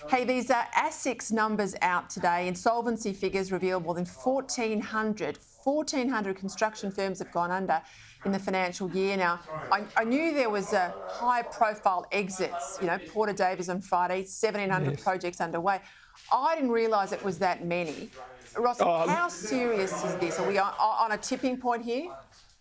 Hey, these are ASIC's numbers out today. Insolvency figures reveal more than 1,400 construction firms have gone under in the financial year. Now, I knew there was a high-profile exits, Porter Davies on Friday, 1,700 projects underway. I didn't realise it was that many. Ross, how serious is this? Are we on a tipping point here?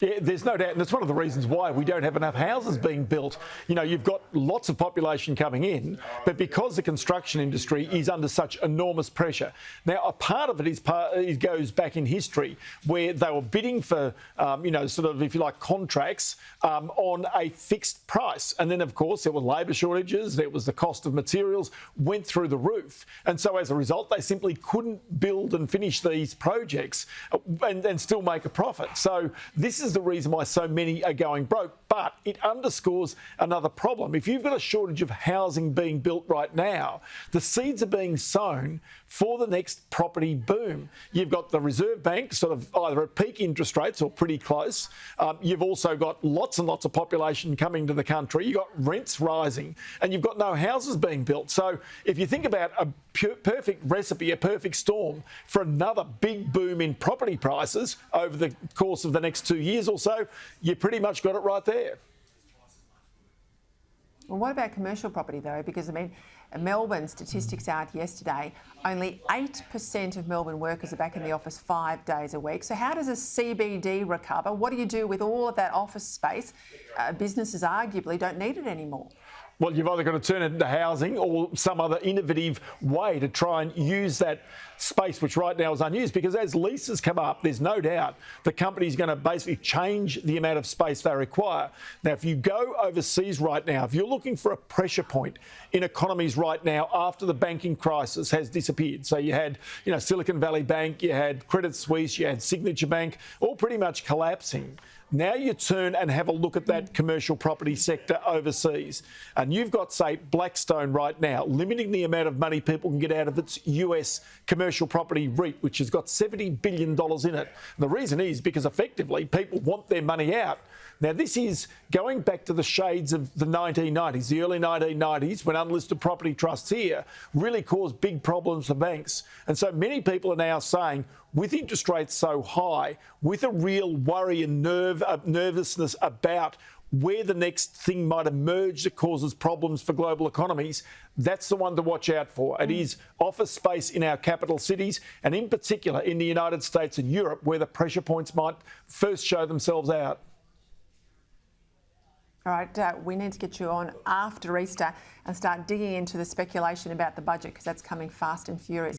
Yeah, there's no doubt, and it's one of the reasons why we don't have enough houses being built. You've got lots of population coming in, but because the construction industry is under such enormous pressure. Now, a part of it goes back in history where they were bidding for, if you like, contracts on a fixed price. And then, of course, there were labour shortages, there was the cost of materials, went through the roof. And so as a result, they simply couldn't build and finish these projects and still make a profit. So this is the reason why so many are going broke, but it underscores another problem. If you've got a shortage of housing being built right now, the seeds are being sown for the next property boom. You've got the Reserve Bank sort of either at peak interest rates or pretty close. You've also got lots and lots of population coming to the country. You've got rents rising and you've got no houses being built. So if you think about a perfect recipe, a perfect storm for another big boom in property prices over the course of the next 2 years or so, you pretty much got it right there. Well, what about commercial property, though? Because, Melbourne statistics out yesterday, only 8% of Melbourne workers are back in the office 5 days a week. So how does a CBD recover? What do you do with all of that office space? Businesses arguably don't need it anymore. Well, you've either got to turn it into housing or some other innovative way to try and use that space, which right now is unused, because as leases come up, there's no doubt the company's going to basically change the amount of space they require. Now, if you go overseas right now, if you're looking for a pressure point in economies right now after the banking crisis has disappeared, so you had, Silicon Valley Bank, you had Credit Suisse, you had Signature Bank, all pretty much collapsing. Now you turn and have a look at that commercial property sector overseas. And you've got, say, Blackstone right now, limiting the amount of money people can get out of its US commercial property REIT, which has got $70 billion in it. And the reason is because effectively people want their money out. Now, this is going back to the shades of the 1990s, the early 1990s, when unlisted property trusts here really caused big problems for banks. And so many people are now saying, with interest rates so high, with a real worry and nervousness about where the next thing might emerge that causes problems for global economies, that's the one to watch out for. It is office space in our capital cities, and in particular in the United States and Europe, where the pressure points might first show themselves out. All right, we need to get you on after Easter and start digging into the speculation about the budget, because that's coming fast and furious.